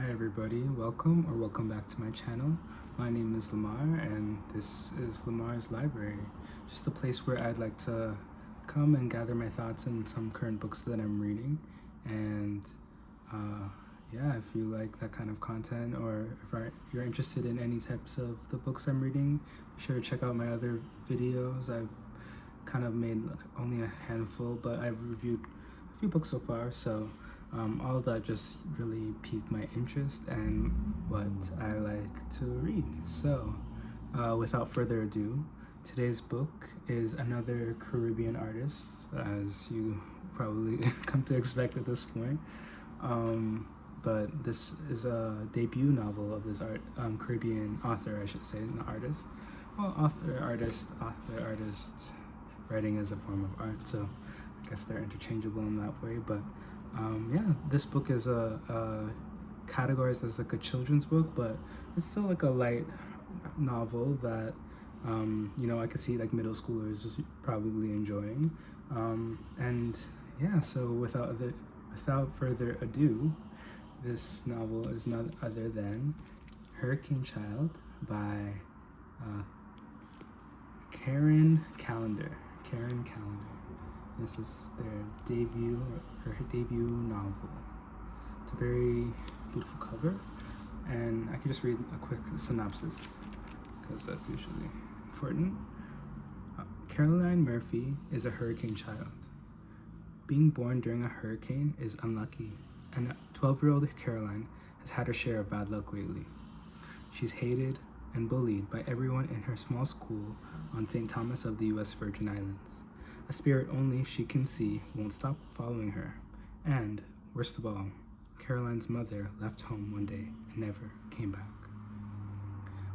Hi everybody, welcome back to my channel. My name is Lamar and this is Lamar's Library, just a place where I'd like to come and gather my thoughts on some current books that I'm reading. And yeah, if you like that kind of content, or if you're interested in any types of the books I'm reading, be sure to check out my other videos. I've kind of made only a handful, but I've reviewed a few books so far, so all of that just really piqued my interest and what I like to read. So without further ado, today's book is another Caribbean artist, as you probably come to expect at this point. But this is a debut novel of this Caribbean author, I should say, not artist. Well, artist. Writing is a form of art, so I guess they're interchangeable in that way. But yeah, this book is categorized as like a children's book, but it's still like a light novel that I could see like middle schoolers probably enjoying. And yeah, so without further ado, this novel is none other than Hurricane Child by Kheryn Callender. This is her debut novel. It's a very beautiful cover, and I can just read a quick synopsis because that's usually important. Caroline Murphy is a hurricane child. Being born during a hurricane is unlucky, and 12-year-old Caroline has had her share of bad luck lately. She's hated and bullied by everyone in her small school on St. Thomas of the U.S. Virgin Islands. A spirit only she can see won't stop following her. And, worst of all, Caroline's mother left home one day and never came back.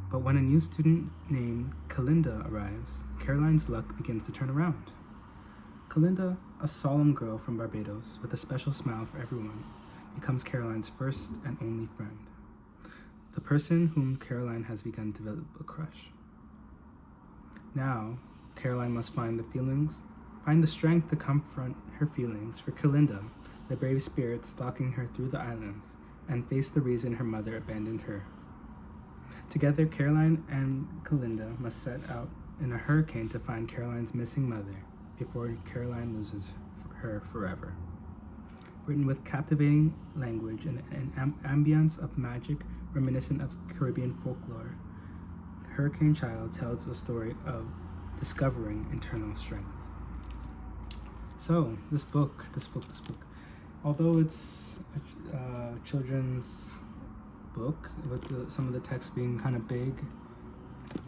But when a new student named Kalinda arrives, Caroline's luck begins to turn around. Kalinda, a solemn girl from Barbados with a special smile for everyone, becomes Caroline's first and only friend. The person whom Caroline has begun to develop a crush. Now, Caroline must find the strength to confront her feelings for Kalinda, the brave spirit stalking her through the islands, and face the reason her mother abandoned her. Together, Caroline and Kalinda must set out in a hurricane to find Caroline's missing mother before Caroline loses her forever. Written with captivating language and an ambience of magic reminiscent of Caribbean folklore, Hurricane Child tells a story of discovering internal strength. So, this book, although it's a children's book with some of the text being kind of big,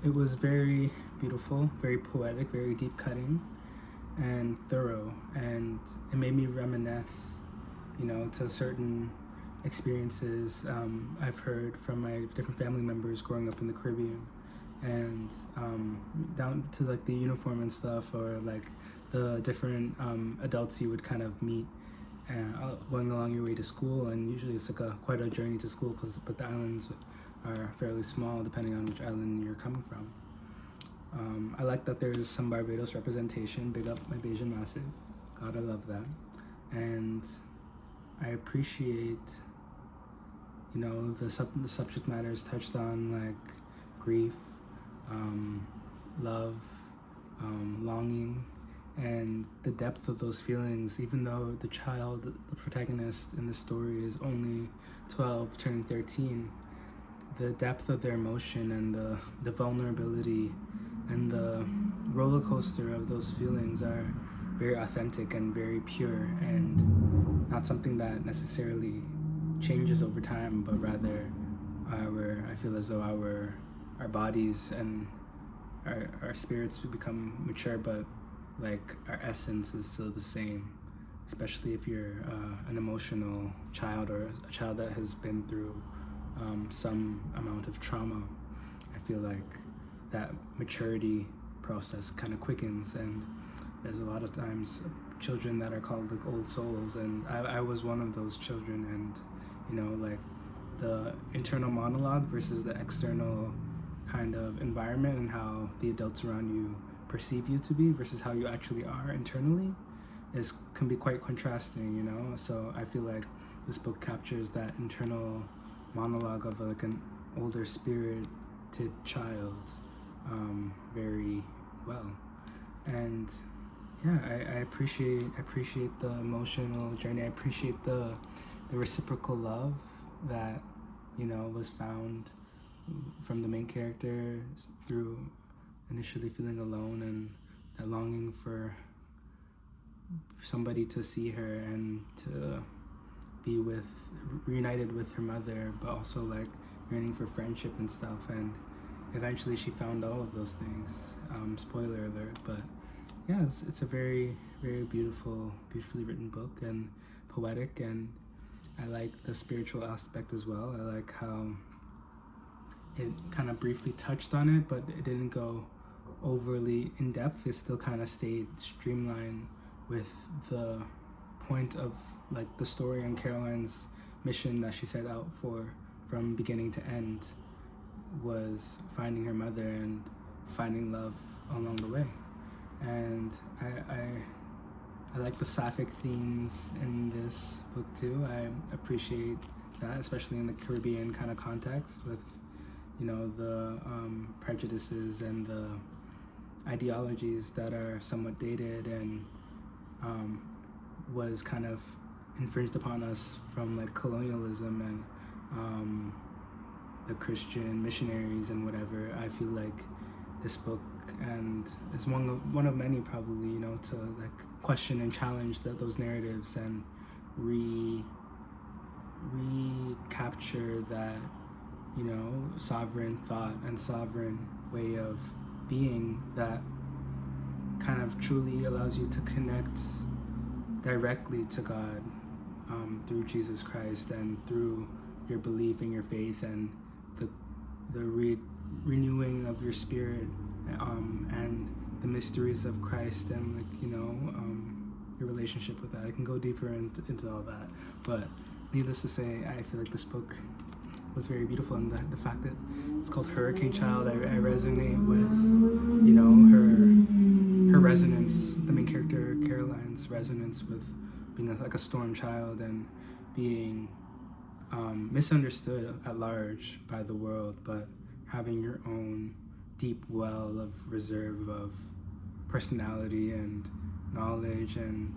it was very beautiful, very poetic, very deep cutting, and thorough, and it made me reminisce, to certain experiences I've heard from my different family members growing up in the Caribbean, and down to like the uniform and stuff, or like the different adults you would kind of meet going along your way to school. And usually it's like quite a journey to school, but the islands are fairly small depending on which island you're coming from. I like that there's some Barbados representation. Big up my Bayesian Massive. God, I love that. And I appreciate, the subject matter is touched on, like grief, love, longing, and the depth of those feelings. Even though the protagonist in the story, is only 12, turning 13, the depth of their emotion and the vulnerability and the roller coaster of those feelings are very authentic and very pure, and not something that necessarily changes over time, but rather I feel as though our bodies and our spirits become mature, but like our essence is still the same, especially if you're an emotional child, or a child that has been through some amount of trauma. I feel like that maturity process kind of quickens, and there's a lot of times children that are called like old souls, and I was one of those children. And like the internal monologue versus the external kind of environment, and how the adults around you perceive you to be versus how you actually are internally can be quite contrasting. So I feel like this book captures that internal monologue of like an older spirited child very well. And yeah, I appreciate the emotional journey. I appreciate the reciprocal love that, you know, was found from the main character through initially feeling alone and that longing for somebody to see her and to be reunited with her mother, but also like yearning for friendship and stuff. And eventually she found all of those things. Spoiler alert, but yeah, it's a very, very beautifully written book and poetic, and I like the spiritual aspect as well. I like how it kind of briefly touched on it, but it didn't go overly in depth. It still kind of stayed streamlined with the point of like the story and Caroline's mission that she set out for from beginning to end was finding her mother and finding love along the way. And I like the sapphic themes in this book too. I appreciate that, especially in the Caribbean kind of context with, you know, the prejudices and the ideologies that are somewhat dated and was kind of infringed upon us from like colonialism and the Christian missionaries and whatever. I feel like this book and it's one of many probably, you know, to like question and challenge those narratives and recapture that, you know, sovereign thought and sovereign way of being that kind of truly allows you to connect directly to God through Jesus Christ and through your belief in your faith and the renewing of your spirit and the mysteries of Christ and, like, you know, your relationship with that. I can go deeper into all that, but needless to say, I feel like this book was very beautiful, and the fact that it's called Hurricane Child, I resonate with, you know, her resonance, the main character Caroline's resonance with being like a storm child and being misunderstood at large by the world, but having your own deep well of reserve of personality and knowledge and,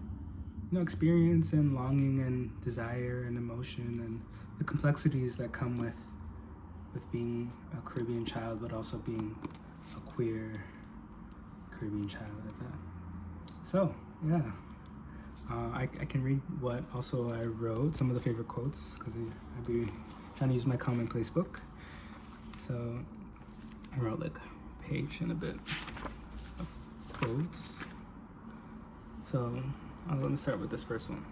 you know, experience and longing and desire and emotion and the complexities that come with being a Caribbean child, but also being a queer Caribbean child at that. So yeah, I can read what also I wrote, some of the favorite quotes, because I'd be trying to use my commonplace book. So I wrote like a page and a bit of quotes. So I'm going to start with this first one.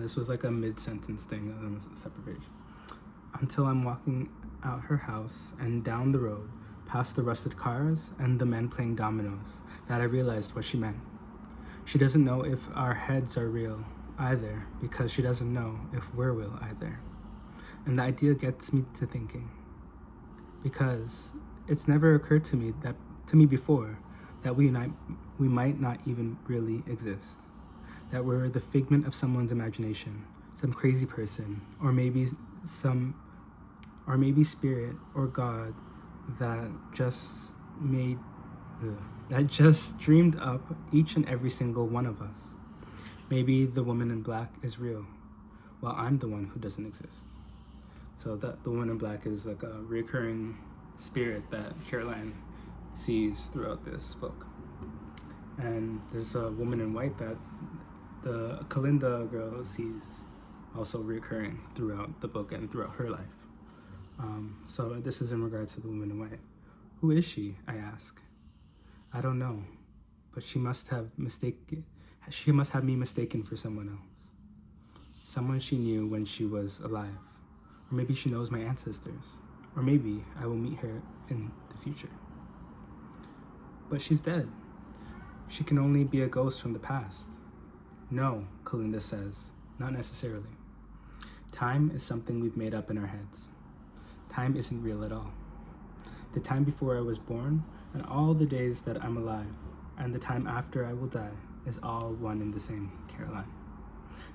This was like a mid-sentence thing on a separate page. Until I'm walking out her house and down the road, past the rusted cars and the men playing dominoes, that I realized what she meant. She doesn't know if our heads are real either, because she doesn't know if we're real either. And the idea gets me to thinking, because it's never occurred to me before that we might not even really exist. That we're the figment of someone's imagination, some crazy person, or maybe spirit or God that just dreamed up each and every single one of us. Maybe the woman in black is real, while I'm the one who doesn't exist. So that the woman in black is like a recurring spirit that Caroline sees throughout this book. And there's a woman in white that the Callender girl sees also recurring throughout the book and throughout her life. So this is in regards to the woman in white. Who is she? I ask. I don't know, but she must have me mistaken for someone else. Someone she knew when she was alive. Or maybe she knows my ancestors. Or maybe I will meet her in the future. But she's dead. She can only be a ghost from the past. No, Callender says, not necessarily. Time is something we've made up in our heads. Time isn't real at all. The time before I was born, and all the days that I'm alive, and the time after I will die, is all one and the same, Caroline.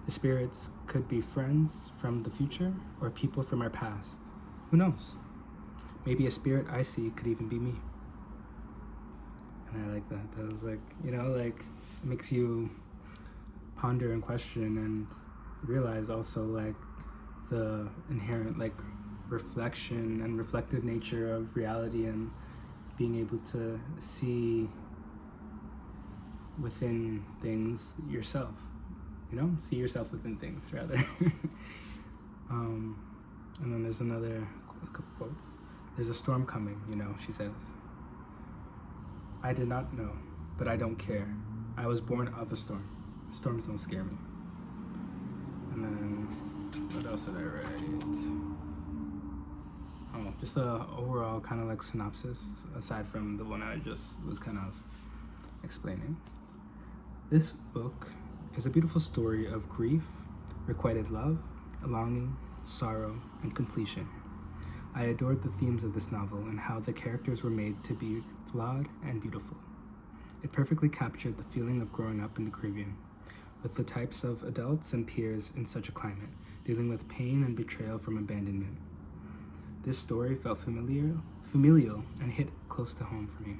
The spirits could be friends from the future or people from our past. Who knows? Maybe a spirit I see could even be me. And I like that. That was like, like it makes you ponder and question and realize also like the inherent like reflection and reflective nature of reality and being able to see within things yourself, see yourself within things rather. And then there's another couple quotes. There's a storm coming, she says. I did not know, but I don't care. I was born of a storm. Storms don't scare me. And then what else did I write? Oh, just a overall kind of like synopsis aside from the one I just was kind of explaining. This book is a beautiful story of grief, requited love, longing, sorrow, and completion. I adored the themes of this novel and how the characters were made to be flawed and beautiful. It perfectly captured the feeling of growing up in the Caribbean, with the types of adults and peers in such a climate, dealing with pain and betrayal from abandonment. This story felt familial, and hit close to home for me.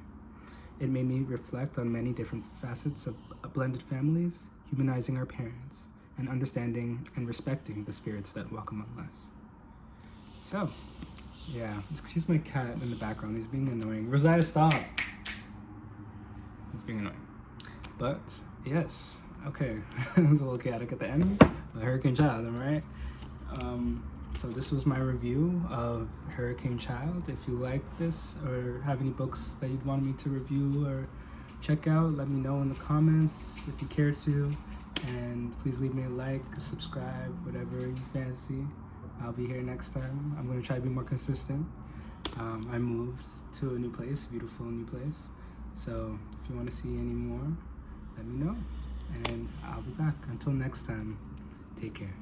It made me reflect on many different facets of blended families, humanizing our parents, and understanding and respecting the spirits that walk among us. So, yeah, excuse my cat in the background. He's being annoying. Rosiah, stop! He's being annoying. But, yes, okay. It was a little chaotic at the end. But Hurricane Child, am I right? So this was my review of Hurricane Child. If you like this or have any books that you'd want me to review or check out, let me know in the comments if you care to. And please leave me a like, subscribe, whatever you fancy. I'll be here next time. I'm going to try to be more consistent. I moved to a new place, beautiful new place. So if you want to see any more, let me know. And I'll be back. Until next time, take care.